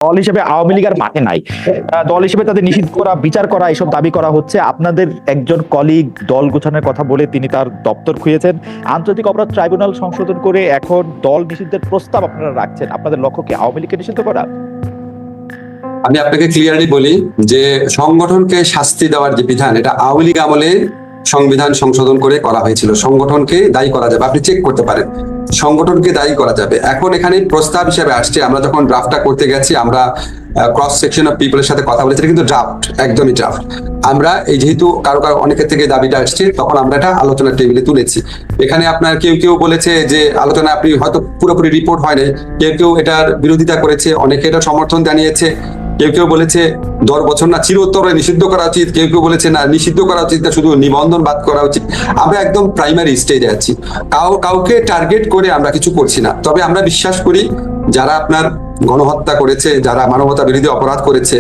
দল হিসেবে আওয়ামী লীগ আর মাঠে নাই। দল হিসেবে তাদের নিষিদ্ধ করা, বিচার করা, এসব দাবি করা হচ্ছে। আপনাদের একজন কলিগ দল গোছানোর কথা বলে তিনি তার দপ্তর খুঁজেছেন। আন্তর্জাতিক অপরাধ ট্রাইব্যুনাল সংশোধন করে এখন দল নিষিদ্ধের প্রস্তাব আপনারা রাখছেন। আপনাদের লক্ষ্য কি আওয়ামী লীগকে নিষিদ্ধ করা? আমি আপনাকে ক্লিয়ারলি বলি যে সংগঠনকে শাস্তি দেওয়ার যে বিধান, এটা আওয়ামী লীগ আমলে সংবিধান সংশোধন করে করা হয়েছিল। সংগঠনকে দায়ী করা যাবে, আপনি চেক করতে পারেন, সংগঠনকে দায়ী করা যাবে। এখন এখানে প্রস্তাব হিসেবে আসছে, আমরা যখন ড্রাফটটা করতে গেছি, আমরা ক্রস সেকশন অফ পিপলের সাথে কথা বলেছি, কিন্তু ড্রাফট, একদমই ড্রাফট। আমরা এই যেহেতু কারো অনেকের থেকে দাবিটা আসছে, তখন আমরা এটা আলোচনার টেবিলে তুলেছি। এখানে আপনার কেউ কেউ বলেছে যে আলোচনা আপনি হয়তো পুরোপুরি রিপোর্ট হয় নাই, কেউ কেউ এটার বিরোধিতা করেছে, অনেকে এটা সমর্থন জানিয়েছে। কেউ কেউ বলেছে 10 বছর না, চিরতরে নিষিদ্ধ করা উচিত। কেউ কেউ বলেছে না, নিষিদ্ধ করা উচিত না, শুধু নিবন্ধন বাদ করা উচিত। আমরা একদম প্রাইমারি স্টেজে আছি, কাউকে টার্গেট করে আমরা কিছু করছি না। তবে আমরা বিশ্বাস করি যারা আপনার গণহত্যা করেছে, যারা মানবতা বিরোধী অপরাধ করেছে,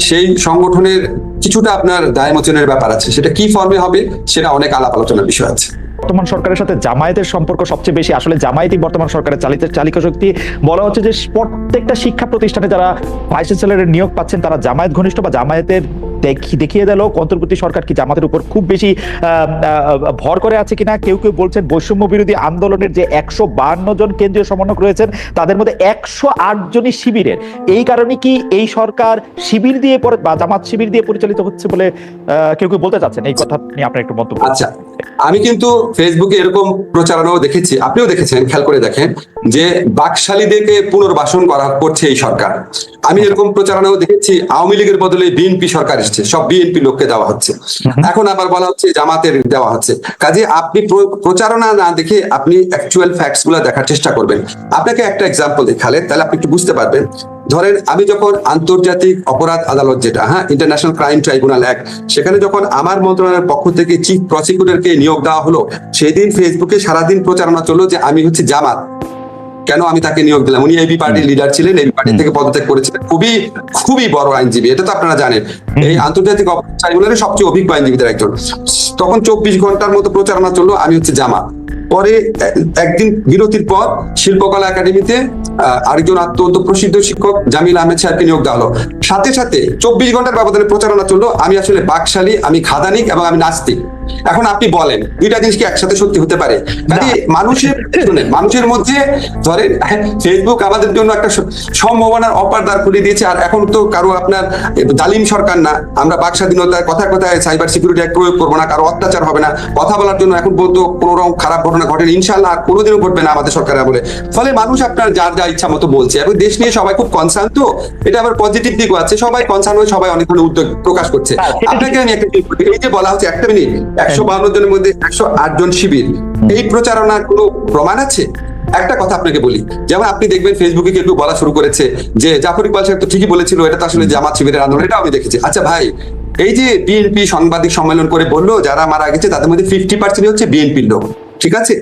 সেই সংগঠনের কিছুটা আপনার দায়মোচনের ব্যাপার আছে। সেটা কি ফর্মে হবে সেটা অনেক আলাপ আলোচনার বিষয় আছে। বর্তমান সরকারের সাথে জামায়াতের সম্পর্ক সবচেয়ে বেশি। আসলে জামায়াতই বর্তমান সরকারের চালিকা শক্তি। বলা হচ্ছে যে প্রত্যেকটা শিক্ষা প্রতিষ্ঠানে যারা ভাইস চ্যান্সেলরের নিয়োগ পাচ্ছেন তারা জামায়াত ঘনিষ্ঠ বা জামায়াতের দেখিয়ে দিল অন্তর্বর্তী সরকার কি জামাতের উপর খুব বেশি ভর করে আছে কিনা। কেউ কেউ বলছেন বৈষম্য বিরোধী আন্দোলনের যে 152 জন কেন্দ্রীয় সমন্বয়ক রয়েছেন তাদের মধ্যে 108 জনই শিবিরের। এই কারণে কি এই সরকার শিবির দিয়ে বা জামাত শিবির দিয়ে পরিচালিত হচ্ছে বলে কেউ কেউ বলতে চাচ্ছেন? এই কথা নিয়ে আপনার একটু মন্তব্য। আচ্ছা, আমি কিন্তু ফেসবুকে এরকম প্রচারণাও দেখেছি, আপনিও দেখেছেন, খেয়াল করে দেখেন যে বাকশালীদেরকে পুনর্বাসন করছে এই সরকার। আমি এরকম প্রচারণাও দেখেছি, আওয়ামী লীগের বদলে বিএনপি সরকার এসেছে, সব বিএনপি লোককে দেওয়া হচ্ছে। এখন আবার বলা হচ্ছে জামাতের দেওয়া হচ্ছে। কাজে আপনি প্রচারণা না দেখে আপনি অ্যাকচুয়াল ফ্যাক্টস গুলা দেখার চেষ্টা করবেন। আপনাকে একটা এক্সাম্পল দেখালে তাহলে আপনি একটু বুঝতে পারবেন। ধরেন আমি যখন আন্তর্জাতিক অপরাধ আদালত, যেটা ইন্টারন্যাশনাল ক্রাইম ট্রাইব্যুনাল অ্যাক্ট, সেখানে যখন আমার মন্ত্রণালয়ের পক্ষ থেকে চিফ প্রসিকিউটরকে নিয়োগ দেওয়া হলো, সেই দিন ফেসবুকে সারাদিন প্রচারণা চললো যে আমি হচ্ছে জামাত, কেন আমি তাকে নিয়োগ দিলাম। উনি এবি পার্টির লিডার ছিলেন, এবি পার্টি থেকে পদত্যাগ করেছিলেন, খুবই খুবই বড় আইনজীবী, এটা তো আপনারা জানেন। এই আন্তর্জাতিক অপরাধ ট্রাইব্যুনালের সবচেয়ে অভিজ্ঞ আইনজীবীদের একজন। তখন 24 ঘন্টার মতো প্রচারণা চললো আমি হচ্ছে জামাত। পরে একদিন বিরতির পর শিল্পকলা একাডেমিতে আরেকজন অত্যন্ত প্রসিদ্ধ শিক্ষক জামিল আহমেদ সাহেবকে নিয়োগ দেওয়া হলো। সাথে সাথে 24 ঘন্টার ব্যবধানে প্রচারণা চললো আমি আসলে বাকশালী, আমি খাদানিক এবং আমি নাস্তিক। এখন আপনি বলেন দুইটা জিনিস কি একসাথে সত্যি হতে পারে? মানুষের মধ্যে ধরেন ফেসবুক আমাদের জন্য একটা সম্ভাবনার অপার দ্বার খুলে দিয়েছে। আর এখন তো কারো আপনার জালিম সরকার না, আমরা বাক স্বাধীনতার কথায় কথায় সাইবার সিকিউরিটি অ্যাক্ট প্রয়োগ করবো না, কারো অত্যাচার হবে না, কথা বলার জন্য এখন বলতো কোনো রকম খারাপ ঘটনা ঘটেনি, ইনশাল্লাহ আর কোনোদিনও ঘটবে না আমাদের সরকারের বলে। ফলে মানুষ আপনার যার যা ইচ্ছা মতো বলছে, এবং দেশ নিয়ে সবাই খুব কনসার্ন। তো এটা আবার পজিটিভ দিকও আছে, সবাই কনসার্ন হয়ে সবাই অনেক ধরনের উদ্যোগ প্রকাশ করছে। আপনাকে আমি একটা এই যে বলা হচ্ছে একটা মিনিট 152 জনের মধ্যে 108 জন শিবির, এই প্রচারণার কোনো প্রমাণ আছে? একটা কথা আপনাকে বলি, যেমন আপনি দেখবেন ফেসবুকে কেউ বলা শুরু করেছে যে জাফর ইকবাল সাহেব তো ঠিকই বলেছিল, এটা তো আসলে জামাত শিবিরের আন্দোলন, এটাও আমি দেখেছি। আচ্ছা ভাই, এই যে বিএনপি সাংবাদিক সম্মেলন করে বললো যারা মারা গেছে তাদের মধ্যে 50% হচ্ছে বিএনপির লোক, ঠিক আছে?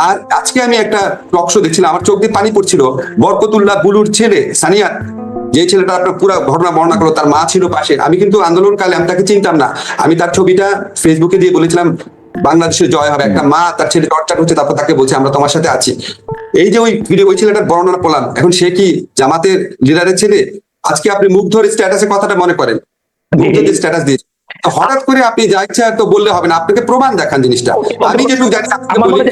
আর আজকে আমি একটা টক শো দেখছিলাম, আমার চোখ দিয়ে পানি পড়ছিল। বরকতুল্লাহ বুলুর ছেলে সানিয়া, যে ছেলেটা আপনার পুরো ঘটনা বর্ণনা করলো, তার মা ছিল পাশে। আমি কিন্তু আন্দোলনকালে আমি তাকে চিনতাম না, আমি তার ছবিটা ফেসবুকে দিয়ে বলেছিলাম বাংলাদেশের জয় হবে। একটা মা তার ছেলে টর্চার হচ্ছে, তারপর তাকে বলছে আমরা তোমার সাথে আছি। এই যে ওই ভিডিও, ওই ছেলেটার বর্ণনা পেলাম, এখন সে কি জামাতের লিডারের ছেলে? আজকে আপনি মুগ্ধর স্ট্যাটাসের কথাটা মনে করেন, মুগ্ধর স্ট্যাটাস দিয়েছে, হঠাৎ করে আপনি যা ইচ্ছা তো বললে হবে না, আপনাকে প্রমাণ দেখান জিনিসটা। আমি যেটুকু জানি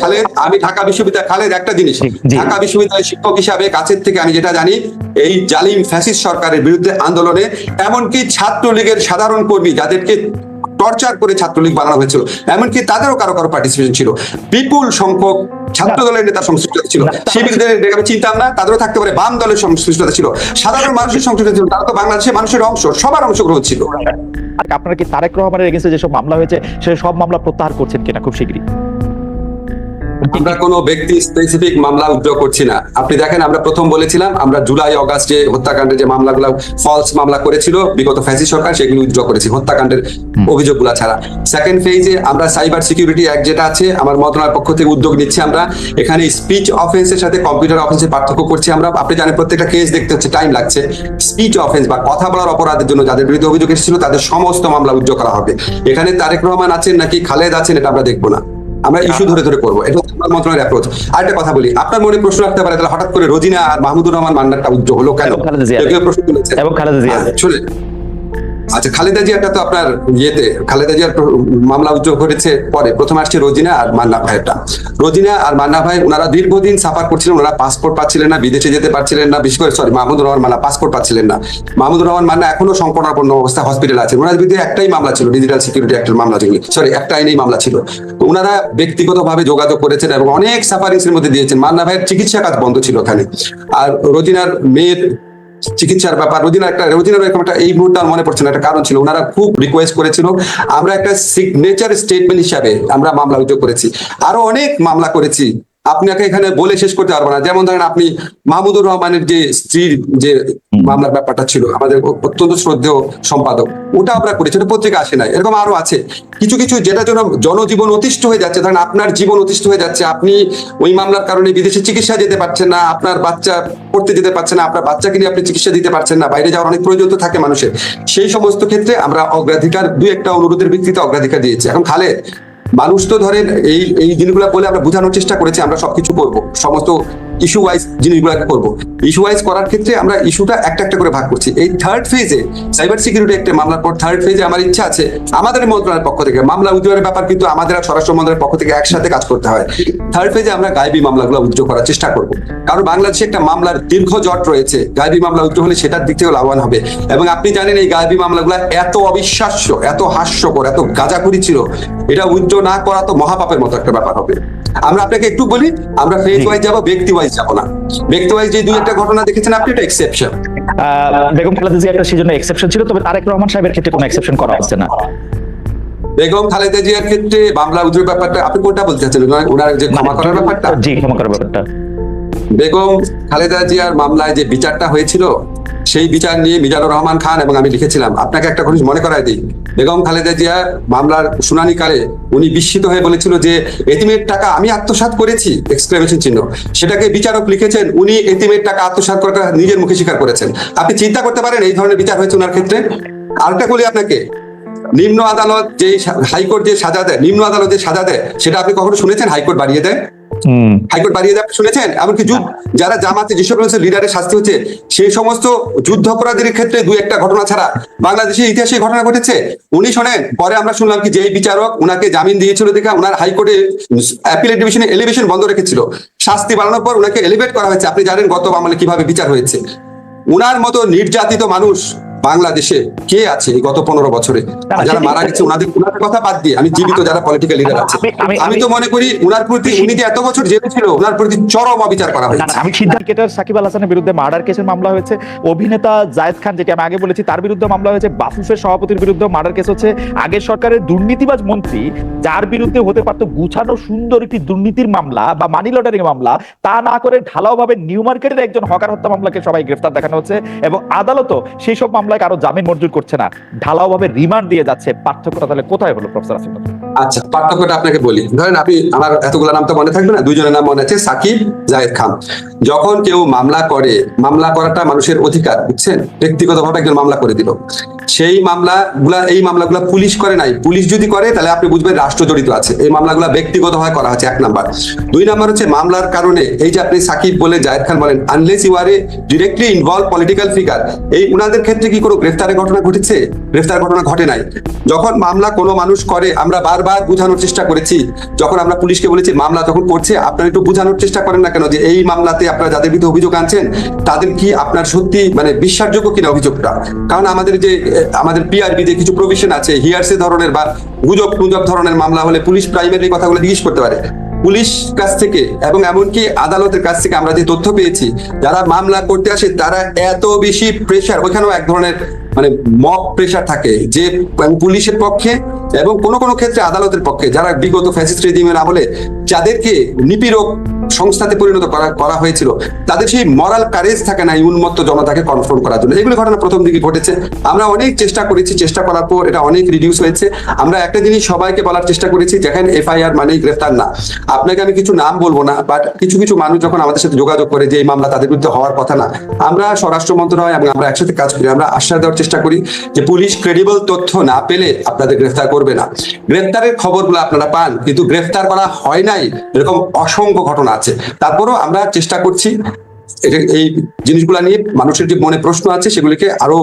খালেদ, আমি ঢাকা বিশ্ববিদ্যালয়, খালেদ একটা জিনিস, ঢাকা বিশ্ববিদ্যালয়ের শিক্ষক হিসাবে কাছের থেকে আমি যেটা জানি, এই জালিম ফ্যাসিস্ট সরকারের বিরুদ্ধে আন্দোলনে এমনকি ছাত্রলীগের সাধারণ কর্মী যাদেরকে টর্চার করে ছাত্রলীগ বানানো হয়েছিল, এমনকি তাদেরও কারো কারো পার্টিসিপেশন ছিল। বিপুল সংখ্যক ছাত্র দলের নেতার সংশ্লিষ্টতা ছিল, শিবিরদের আমি চিনতাম না, তাদেরও থাকতে পারে। বাম দলের সংশ্লিষ্টতা ছিল, সাধারণ মানুষের সংশ্লিষ্টতা ছিল, তারা তো বাংলাদেশের মানুষের অংশ, সবার অংশগ্রহণ ছিল। আপনারা কি তারেক রহমানের এগেইনস্টে যেসব মামলা হয়েছে সে সব মামলা প্রত্যাহার করছেন কিনা খুব শীঘ্রই? আমরা কোনো ব্যক্তি স্পেসিফিক মামলা উদ্যোগ করছি না। আপনি দেখেন, আমরা প্রথম বলেছিলাম আমরা জুলাই অগাস্টে হত্যাকাণ্ডের যে মামলাগুলো ফলস মামলা করেছিল বিগত ফ্যাসিস্ট সরকার, সেগুলো উদ্যোগ করেছি হত্যাকাণ্ডের অভিযোগগুলো ছাড়া। সেকেন্ড ফেজে আমরা সাইবার সিকিউরিটি অ্যাক্ট যেটা আছে আমার মন্ত্রণালয়ের পক্ষ থেকে উদ্যোগ নিচ্ছি। আমরা এখানে স্পিচ অফেন্সের সাথে কম্পিউটার অফেন্সের পার্থক্য করছি। আমরা, আপনি জানেন, প্রত্যেকটা কেস দেখতে হচ্ছে টাইম লাগছে। স্পিচ অফেন্স বা কথা বলার অপরাধের জন্য যাদের বিরুদ্ধে অভিযোগ এসেছিল তাদের সমস্ত মামলা উদ্যোগ করা হবে। এখানে তারেক রহমান আছেন নাকি খালেদ আছেন এটা আমরা দেখবো না। আমরা ইস্যু ধরে ধরে করবো, এটা হচ্ছে আমার মন্ত্রণালয়ের অ্যাপ্রোচ। আরেকটা কথা বলি, আপনার মনে প্রশ্ন রাখতে পারে তাহলে হঠাৎ করে রোজিনা আর মাহমুদুর রহমান মান্নারটা উদ্যোগ হলো কেন, খালেদা জিয়া কেউ প্রশ্ন তুলেছে এবং খালেদা জিয়া শুনে। আচ্ছা, খালেদা জিয়াটা তো আপনার খালেদা জিয়ার মামলা উদ্যোগ ঘটেছে পরে, প্রথমে আসছে রোজিনা আর মান্না ভাইয়েরটা। রোজিনা আর মান্না ভাই ওনারা দীর্ঘদিন সাফার করছিলেন, ওনারা পাসপোর্ট পাচ্ছিলেন না, বিদেশে যেতে পারছিলেন না, বিশেষ করে মাহমুদুর রহমান মান্না পাসপোর্ট পাচ্ছিলেন না। মাহমুদুর রহমান মান্না এখনো সংকটাপন্ন অবস্থায় হসপিটালে আছেন। ওনার বিরুদ্ধে একটাই মামলা ছিল, ডিজিটাল সিকিউরিটি অ্যাক্টের মামলা, যেগুলি একটা আইনেই মামলা ছিল। তো ওনারা ব্যক্তিগতভাবে যোগাযোগ করেছেন এবং অনেক সাফারিংস এর মধ্যে দিয়েছেন। মান্না ভাইয়ের চিকিৎসা কাজ বন্ধ ছিল ওখানে। আর রোজিনার মেয়ের চিকিৎসার ব্যাপার, রোজিনার এরকম একটা এই মুহূর্তে মনে পড়ছে না, একটা কারণ ছিল, ওনারা খুব রিকোয়েস্ট করেছিল। আমরা একটা সিগনেচার স্টেটমেন্ট হিসাবে আমরা মামলা উদ্যোগ করেছি, আরো অনেক মামলা করেছি, আপনাকে এখানে বলে শেষ করতে পারবো না। যেমন ধরেন আপনি মাহমুদুর রহমানের যে স্ত্রীর যে মামলার ব্যাপারটা ছিল, আমাদের অত্যন্ত শ্রদ্ধেয় সম্পাদক, ওটা আমরা করেছি, ওটা পত্রিকা আসে নাই। এরকম আরো আছে কিছু কিছু, যেটার জন্য জনজীবন অতিষ্ঠ হয়ে যাচ্ছে। ধরেন আপনার জীবন অতিষ্ঠ হয়ে যাচ্ছে, আপনি ওই মামলার কারণে বিদেশে চিকিৎসা যেতে পারছেন না, আপনার বাচ্চা পড়তে যেতে পারছেন না, আপনার বাচ্চাকে নিয়ে আপনি চিকিৎসা দিতে পারছেন না, বাইরে যাওয়ার অনেক প্রয়োজন তো থাকে মানুষের। সেই সমস্ত ক্ষেত্রে আমরা অগ্রাধিকার, দুই একটা অনুরোধের ভিত্তিতে অগ্রাধিকার দিয়েছি। এখন খালেদ, মানুষ তো ধরেন এই জিনিসগুলো বলে আমরা বোঝানোর চেষ্টা করেছি আমরা সবকিছু করব, সমস্ত ইস্যু ওয়াইজ জিনিসগুলোকে করবো। ইস্যু ওয়াইজ করার ক্ষেত্রে আমরা ইস্যুটা একটা একটা করে ভাগ করছি। এই থার্ড ফেজে সাইবার সিকিউরিটি একটা মামলার পর থার্ড ফেজে আমার ইচ্ছা আছে আমাদের মন্ত্রণালয়ের পক্ষ থেকে মামলা উদ্যোগের ব্যাপার, কিন্তু আমাদের আর স্বরাষ্ট্র মন্ত্রণালয়ের পক্ষ থেকে একসাথে কাজ করতে হয়। থার্ড ফেজে আমরা গায়েবী মামলাগুলো উদ্যোগ করার চেষ্টা করবো, কারণ বাংলাদেশে একটা মামলার দীর্ঘ জট রয়েছে। গায়েবী মামলা উদ্যোগ হলে সেটার দিক থেকে লাভবান হবে। এবং আপনি জানেন এই গায়েবী মামলাগুলো এত অবিশ্বাস্য, এত হাস্যকর, এত গাঁজাখুরি ছিল, এটা উদ্যোগ না করা তো মহাপাপের মতো একটা ব্যাপার হবে। আমরা আপনাকে একটু বলি, আমরা ফেজ ওয়াইজ যাবো, ব্যক্তি ওয়াইজ যাবো না। ব্যক্তি ওয়াইজ যে দুই একটা ঘটনা দেখেছেন আপনি, এটা এক্সেপশন। বেগম খালেদা জিয়া একটা সেজন্য এক্সেপশন ছিল, তবে তারেক রহমান সাহেবের ক্ষেত্রে কোনো এক্সেপশন করা হচ্ছে না। বেগম খালেদা জিয়ার ক্ষেত্রে মামলা উদ্যোগের ব্যাপারটা আপনি কোনটা বলতে চাচ্ছেন, ওনার যে ক্ষমা করার ব্যাপারটা? জি, ক্ষমা করার ব্যাপারটা। বেগম খালেদা জিয়ার মামলায় যে বিচারটা হয়েছিল, সেই বিচার নিয়ে মিজানুর রহমান খান এবং আমি লিখেছিলাম। আপনাকে একটা জিনিস মনে করায় দিই, বেগম খালেদা জিয়া মামলার শুনানিকালে উনি বিস্মিত হয়ে বলেছিল যে এতিমের টাকা আমি আত্মসাৎ করেছি, এক্সক্লেমেশন চিহ্ন। সেটাকে বিচারক লিখেছেন উনি এতিমের টাকা আত্মসাৎ করাটা নিজের মুখে স্বীকার করেছেন। আপনি চিন্তা করতে পারেন এই ধরনের বিচার হয়েছে ওনার ক্ষেত্রে। আরেকটা বলি আপনাকে, নিম্ন আদালত যে হাইকোর্ট যে সাজা দেয়, নিম্ন আদালত যে সাজা দেয়, সেটা আপনি কখনো শুনেছেন হাইকোর্ট বাড়িয়ে দেয়? হাইকোর্ট বাড়িয়ে দেয় শুনেছেন? এমনকি যারা জামাতে যেসব লিডারের শাস্তি হচ্ছে, সেই সমস্ত যুদ্ধ অপরাধীর ক্ষেত্রে দুই একটা ঘটনা ছাড়া বাংলাদেশের ইতিহাসে ঘটনা ঘটেছে। উনি শোনেন, পরে আমরা শুনলাম কি যে এই বিচারক উনাকে জামিন দিয়েছিল দেখে ওনার হাইকোর্টে অ্যাপিলেট ডিভিশনে এলিভেশন বন্ধ রেখেছিল। শাস্তি বাড়ানোর পর উনাকে এলিভেট করা হয়েছে। আপনি জানেন গত আমলে কিভাবে বিচার হয়েছে। উনার মতো নির্যাতিত মানুষ বাংলাদেশে কে আছে এই গত 15 বছরে? যারা মারা গেছে ওনাদের কথা বাদ দিয়ে আমি জীবিত যারা পলিটিক্যাল লিডার আছে, আমি তো মনে করি উনার প্রতি, উনি যে এত বছর জেলে ছিল, ওনার প্রতি চরম অবিচার করা হয়েছে। আমি সিদ্ধান্ত ক্রিকেটার সাকিব আল হাসানের বিরুদ্ধে মার্ডার কেসের মামলা হয়েছে, অভিনেতা জায়েদ খান যেটা আমি আগে বলেছি তার বিরুদ্ধে মামলা হয়েছে, বাফুফের সভাপতির বিরুদ্ধে মার্ডার কেস হচ্ছে। আগের সরকারের দুর্নীতিবাজ মন্ত্রী যার বিরুদ্ধে হতে পারতো গুছানো সুন্দর একটি দুর্নীতির মামলা বা মানি লন্ডারিং মামলা, তা না করে ঢালাওভাবে নিউ মার্কেটের একজন হকার হত্যা মামলাকে সবাই গ্রেফতার দেখানো হচ্ছে এবং আদালতও সেই সব মামলায় কারো জামিন মঞ্জুর করছে না, ঢালাওভাবে রিমান্ড দিয়ে যাচ্ছে। পার্থক্যটা তাহলে কোথায় হলো প্রফেসর আসিফ নজরুল? আচ্ছা, পার্থক্যটা আপনাকে বলি। ধরেন আপনি, আমার এতগুলো নাম তো মনে থাকবে না, দুইজনের নাম মনে আছে, সাকিব, জায়েদ খান। যখন কেউ মামলা করে, মামলা করাটা মানুষের অধিকার, বুঝছেন? ব্যক্তিগতভাবে একজন মামলা করে দিল, সেই এই মামলাগুলা পুলিশ করে নাই। পুলিশ যদি করে তাহলে আপনি বুঝবেন রাষ্ট্র জড়িত আছে। এই মামলাগুলা ব্যক্তিগতভাবে করা হচ্ছে, 1 নাম্বার। 2 নাম্বার হচ্ছে মামলার কারণে, এই যে আপনি সাকিব বলে জায়েদ খান বলেন, unless you are a directly involve political figure, এই উনাদের ক্ষেত্রে কি কোনো গ্রেফতারের ঘটনা ঘটেছে? গ্রেফতার ঘটনা ঘটে নাই। যখন মামলা কোনো মানুষ করে, আমরা বারবার বোঝানোর চেষ্টা করেছি, যখন আমরা পুলিশকে বলেছি মামলা যখন করছে আপনারা একটু বোঝানোর চেষ্টা করেন না কেন যে এই মামলাতে আপনারা যাদের বিরুদ্ধে অভিযোগ আনছেন তাদের কি আপনার সত্যি মানে বিশ্বাসযোগ্য কিনা অভিযোগটা। কারণ আমাদের পিআরবি যে কিছু প্রভিশন আছে, হিয়ারসে ধরনের বা গুজব ধরনের মামলা হলে পুলিশ প্রাইমারি কথাগুলো জিজ্ঞেস করতে পারে। পুলিশ কাছ থেকে এবং এমনকি আদালতের কাছ থেকে আমরা যে তথ্য পেয়েছি, যারা মামলা করতে আসে তারা এত বেশি প্রেশার, ওইখানেও এক ধরনের মানে মব প্রেশার থাকে যে পুলিশের পক্ষে এবং কোনো ক্ষেত্রে আদালতের পক্ষে, যারা বিগত ফ্যাসিস্ট রেজিমের আমলে যাদেরকে নিপীড়ক সংস্থাতে পরিণত করা হয়েছিল, তাদের সেই মরাল কারেজ থাকে না এই উন্মত্ত জনতাকে কনফ্রন্ট করার জন্য। এগুলো ঘটনা প্রথম দিকে ঘটেছে। আমরা অনেক চেষ্টা করেছি, চেষ্টা করার পর এটা অনেক রিডিউস হয়েছে। আমরা একটা জিনিস সবাইকে বলার চেষ্টা করেছি, যেখানে এফআইআর মানেই গ্রেফতার না। আপনাকে আমি কিছু নাম বলবো না, বাট কিছু কিছু মানুষ যখন আমাদের সাথে যোগাযোগ করে যে এই মামলা তাদের বিরুদ্ধে হওয়ার কথা না, আমরা স্বরাষ্ট্র মন্ত্রণালয় এবং আমরা একসাথে কাজ করি, আমরা আশ্বাস দেওয়ার চেষ্টা করি যে পুলিশ ক্রেডিবল তথ্য না পেলে আপনাদের গ্রেফতার করবে না। গ্রেফতারের খবরগুলো আপনারা পান, কিন্তু গ্রেফতার করা হয় নাই এরকম অসংখ্য ঘটনা আছে। তারপরেও আমরা চেষ্টা করছি এই জিনিসগুলো নিয়ে মানুষের যে মনে প্রশ্ন আছে সেগুলিকে আরো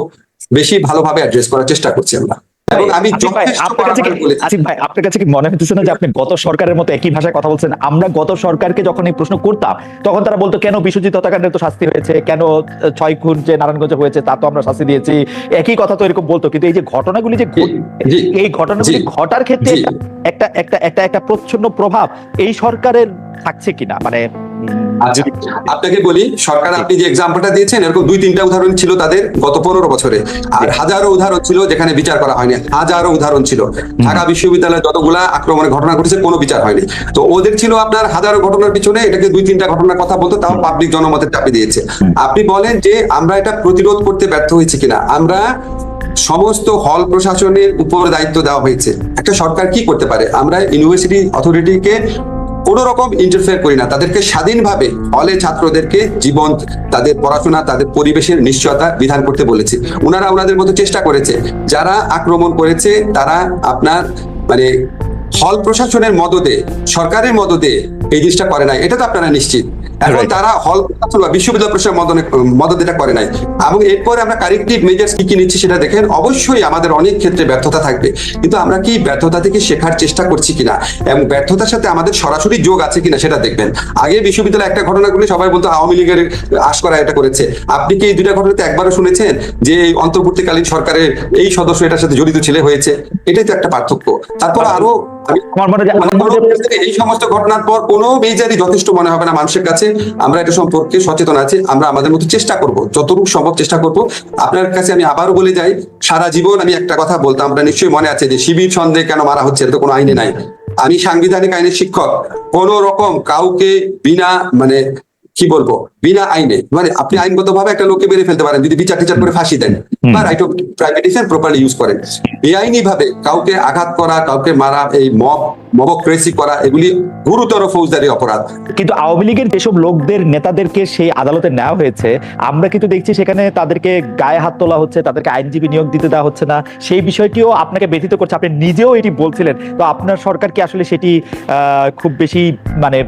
বেশি ভালোভাবে অ্যাড্রেস করার চেষ্টা করছি আমরা। এবং আমি আসিফ ভাই, আপনার কাছে কি মনে হচ্ছে না যে আপনি গত সরকারের মতো একই ভাষায় কথা বলছেন? আমরা গত সরকারকে যখন এই প্রশ্ন করতাম তখন তারা বলতো কেন বিশ্বজিৎ হত্যাকাণ্ডের তো শাস্তি হয়েছে, কেন 6 খুন যে নারায়ণগঞ্জে হয়েছে তা তো আমরা শাস্তি দিয়েছি, একই কথা তো এরকম বলতো। কিন্তু এই যে ঘটনাগুলি যে এই ঘটনাগুলি ঘটার ক্ষেত্রে একটা একটা একটা একটা প্রচ্ছন্ন প্রভাব এই সরকারের থাকছে কিনা, মানে আপনাকে বলি, সরকার আপনি যে এক্সাম্পলটা দিয়েছেন এরকম 2-3টা উদাহরণ ছিল তাদের গত 15 বছরে, আর হাজারো উদাহরণ ছিল যেখানে বিচার করা হয়নি। হাজারো উদাহরণ ছিল। ঢাকা বিশ্ববিদ্যালয়ে যতগুলা আক্রমণের ঘটনা ঘটেছে কোনো বিচার হয়নি। তো ওদের ছিল আপনার হাজারো ঘটনার পিছনে এটাকে 2-3টা ঘটনার কথা বলতো, তাও পাবলিক জনমতের চাপে দিয়েছে। আপনি বলেন যে আমরা এটা প্রতিরোধ করতে ব্যর্থ হয়েছি কিনা। আমরা সমস্ত হল প্রশাসনের উপর দায়িত্ব দেওয়া হয়েছে। একটা সরকার কি করতে পারে? আমরা ইউনিভার্সিটি অথরিটিকে কোন রকম ইন্টারফেয়ার করি না, তাদেরকে স্বাধীনভাবে হলে ছাত্রদেরকে জীবন, তাদের পড়াশোনা, তাদের পরিবেশের নিশ্চয়তা বিধান করতে বলেছে। ওনারা ওনাদের মতো চেষ্টা করেছে। যারা আক্রমণ করেছে তারা আপনার মানে হল প্রশাসনের মদদে, সরকারের মদদে এই জিনিসটা করে নাই, এটা তো আপনারা নিশ্চিত। এখন তারা হল প্রশাসন বা বিশ্ববিদ্যালয় প্রশাসন মদত এটা করে নাই। এবং এরপরে আমরা কারেক্টিভ মেজার্স কি কি নিচ্ছি সেটা দেখেন। অবশ্যই আমাদের অনেক ক্ষেত্রে ব্যর্থতা থাকবে, কিন্তু আমরা কি ব্যর্থতা থেকে শেখার চেষ্টা করছি কিনা এবং ব্যর্থতার সাথে আমাদের সরাসরি যোগ আছে কিনা সেটা দেখবেন। আগে বিশ্ববিদ্যালয়ে একটা ঘটনা করলে সবাই বলতো আওয়ামী লীগের আশকরা এটা করেছে। আপনি কি এই 2টা ঘটনাতে একবারও শুনেছেন যে অন্তর্বর্তীকালীন সরকারের এই সদস্য এটার সাথে জড়িত ছিল হয়েছে? এটাই তো একটা পার্থক্য। তারপর আরো এই সমস্ত ঘটনার পর কোনো মেজারই যথেষ্ট মনে হবে না মানুষের কাছে। আমরা এটা সম্পর্কে সচেতন আছি, আমরা আমাদের মতো চেষ্টা করব, যতটুকু সম্ভব চেষ্টা করব। আপনার কাছে আমি আবারও বলে যাই, সারা জীবন আমি একটা কথা বলতাম, আমরা নিশ্চয়ই মনে আছে যে শিবির সন্দেহে কেন মারা হচ্ছে, এটা তো কোনো আইনে নাই। আমি সাংবিধানিক আইনের শিক্ষক। কোন রকম কাউকে বিনা মানে কি বলবো বিনা আইনে, মানে আপনি আইনগত ভাবে একটা লোককে মেরে ফেলতে পারেন যদি বিচার টিচার করে ফাঁসি দেন বা right of private defence properly use করেন। বেআইনি ভাবে কাউকে আঘাত করা, কাউকে মারা, এই মবক্রেসি করা, এগুলি গুরুতর ফৌজদারি অপরাধ। কিন্তু আওয়ামী লীগের যেসব লোকদের নেতাদেরকে সেই আদালতে নেওয়া হয়েছে, আমরা কিন্তু দেখছি সেখানে তাদেরকে গায়ে হাত তোলা হচ্ছে, তাদেরকে আইনজীবী নিয়োগ দিতে দেওয়া হচ্ছে না। সেই বিষয়টিও আপনাকে ব্যথিত করছে, আপনি নিজেও এটি বলছিলেন। তো আপনার সরকার কি আসলে সেটি খুব বেশি মানে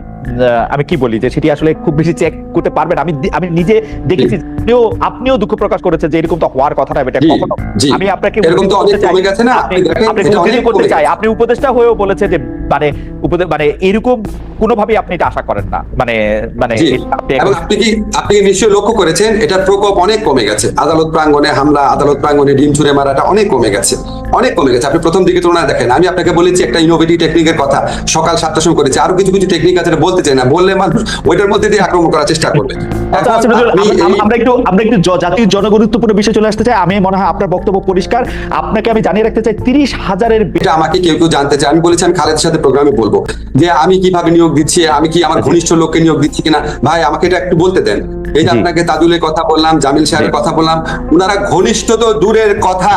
আমি কি বলি যে সেটি আসলে খুব বেশি চেক করতে পারবেন? আমি নিজে দেখেছি, আপনিও দুঃখ প্রকাশ করেছেন যে এরকম তো হওয়ার কথা না। এটা কখনো আমি আপনাকে করতে চাই, আপনি উপদেষ্টা হয়েও বলেছে যে মানে এরকম কোনোভাবেই আপনি এটা আশা করেন না। মানে আপনি নিশ্চয়ই লক্ষ্য করেছেন এটার প্রকোপ অনেক কমে গেছে। আদালত প্রাঙ্গণে হামলা, আদালত প্রাঙ্গণে ডিম ছুঁড়ে মারাটা অনেক কমে গেছে, অনেক কমে গেছে। আপনি প্রথম দিকে তুলনায় দেখেন, আমি আপনাকে বলেছি একটা ইনোভেটিভ টেকনিকের কথা, সকাল 7টার সময় করেছে। আরো কিছু কিছু টেকনিক আছে বলতে চাই না, বললে মানুষ ওইটার মধ্যে দিয়ে আক্রমণ করার চেষ্টা করবে। আমরা একটু জাতীয় জনগুরুত্বপূর্ণ বিষয় চলে আসতে চাই। আমি মনে হয় আপনার বক্তব্য পরিষ্কার। আপনাকে আমি জানিয়ে রাখতে চাই 30,000-এর এটা আমাকে কেউ কেউ জানতে চায়। আমি বলেছি আমি খালেদের সাথে প্রোগ্রামে বলবো যে আমি কিভাবে নিয়োগ দিচ্ছি, আমি কি আমার ঘনিষ্ঠ লোককে নিয়োগ দিচ্ছি কিনা। ভাই আমাকে এটা একটু বলতে দেন। এই যে আপনাকে তাজুলের কথা বললাম, জামিল সাহেবের কথা বললাম, উনারা ঘনিষ্ঠ তো দূরের কথা,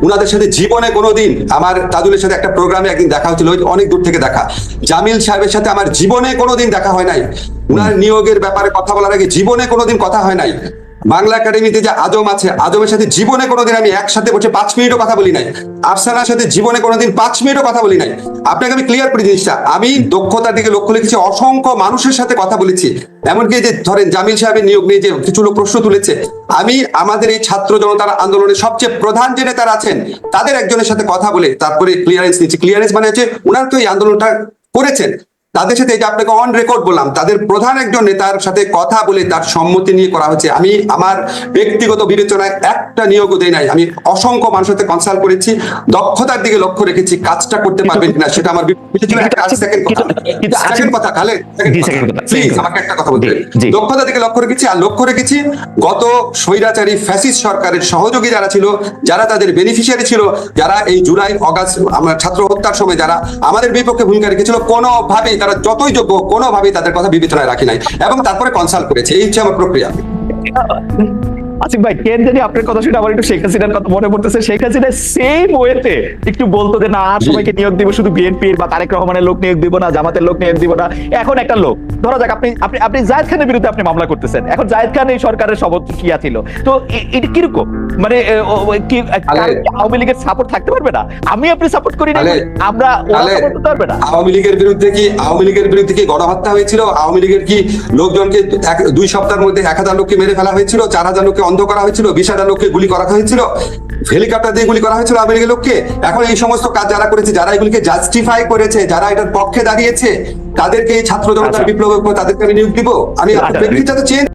উনাদের সাথে জীবনে কোনোদিন, আমার তাজুলের সাথে একটা প্রোগ্রামে একদিন দেখা হচ্ছিল, অনেক দূর থেকে দেখা। জামিল সাহেবের সাথে আমার জীবনে কোনোদিন দেখা হয় নাই। উনার নিয়োগের ব্যাপারে কথা বলার আগে জীবনে কোনোদিন কথা হয় নাই। বাংলা একাডেমিতে যে আজম আছে, আজমের সাথে জীবনে কোনোদিন আমি একসাথে বসে 5 মিনিটও কথা বলি নাই। আফসানার সাথে জীবনে কোনোদিন 5 মিনিটও কথা বলি নাই। আপনাকে আমি ক্লিয়ার করি জিনিসটা। আমি দক্ষতার দিকে লক্ষ্য রেখেছি, অসংখ্য মানুষের সাথে কথা বলেছি। এমনকি যে ধরেন জামিল সাহেবের নিয়োগ নিয়ে যে কিছু লোক প্রশ্ন তুলেছে, আমি আমাদের এই ছাত্র জনতার আন্দোলনের সবচেয়ে প্রধান যে নেতারা আছেন তাদের একজনের সাথে কথা বলে তারপরে ক্লিয়ারেন্স নিচ্ছি। ক্লিয়ারেন্স মানে হচ্ছে ওনারা তো এই আন্দোলনটা করেছেন, তাদের সাথে, এই যে আপনাকে অন রেকর্ড বললাম, তাদের প্রধান একজন নেতার সাথে কথা বলে তার সম্মতি নিয়ে করা হয়েছে। আমি আমার ব্যক্তিগত বিবেচনায় একটা নিয়োগও দেই নাই। আমি অসংখ্য মানুষের সাথে কনসাল্ট করেছি, দক্ষতার দিকে লক্ষ্য রেখেছি, কাজটা করতে পারবেন কিনা সেটা আমার আমাকে একটা কথা বলতে, দক্ষতার দিকে লক্ষ্য রেখেছি। আর লক্ষ্য রেখেছি গত স্বৈরাচারী ফ্যাসিস্ট সরকারের সহযোগী যারা ছিল, যারা তাদের বেনিফিশিয়ারি ছিল, যারা এই জুলাই অগাস্ট আমরা ছাত্র হত্যার সময় যারা আমাদের বিপক্ষে ভূমিকা রেখেছিল, কোনোভাবেই তারা যতই যোগ্য কোনোভাবেই তাদের কথা বিবেচনায় রাখি নাই এবং তারপরে কনসাল্ট করেছে। এই হচ্ছে আমার প্রক্রিয়া। আসিফ ভাই, কেন জানি আপনার কথা শুনে আমার একটু শেখ হাসিনার কথা মনে পড়তেছে। শেখ হাসিনা সেম ওয়েতে একটু বলতো যে না, আর সবাইকে নিয়োগ দিব, শুধু বিএনপির বা তারেক রহমানের লোক নিয়োগ দিব না, জামাতের লোক নিয়োগ দিব না। এখন একটা লোক, ধরা যাক আপনি আপনি আপনি জায়েদ খানের বিরুদ্ধে আপনি মামলা করতেছেন। এখন জায়েদ খান এই সরকারের কিয়া ছিল, তো এটা কিরকম? মানে কি আওয়ামী লীগের সাপোর্ট থাকতে পারবে না? আমি আপনি সাপোর্ট করি না, আমরা ওরা সাপোর্ট করতে পারবে না? আওয়ামী লীগের বিরুদ্ধে কি গণহত্যা হয়েছিল? আওয়ামী লীগের কি লোকজনকে 2 সপ্তাহের মধ্যে 1000 লোককে মেরে ফেলা হয়েছিল, 4000 লোককে অন্ধ করা হয়েছিল, 20,000 লোককে গুলি করা হয়েছিল, হেলিকপ্টার দিয়ে গুলি করা হয়েছিল আওয়ামী লীগের লোককে? এখন এই সমস্ত কাজ যারা করেছে, যারা এগুলিকে জাস্টিফাই করেছে, যারা এটার পক্ষে দাঁড়িয়েছে, তাদেরকে এই ছাত্র জনতার বিপ্লবের পর তাদেরকে আমি নিয়োগ দিব? আমি আপনার প্রেক্ষিতে চেঞ্জ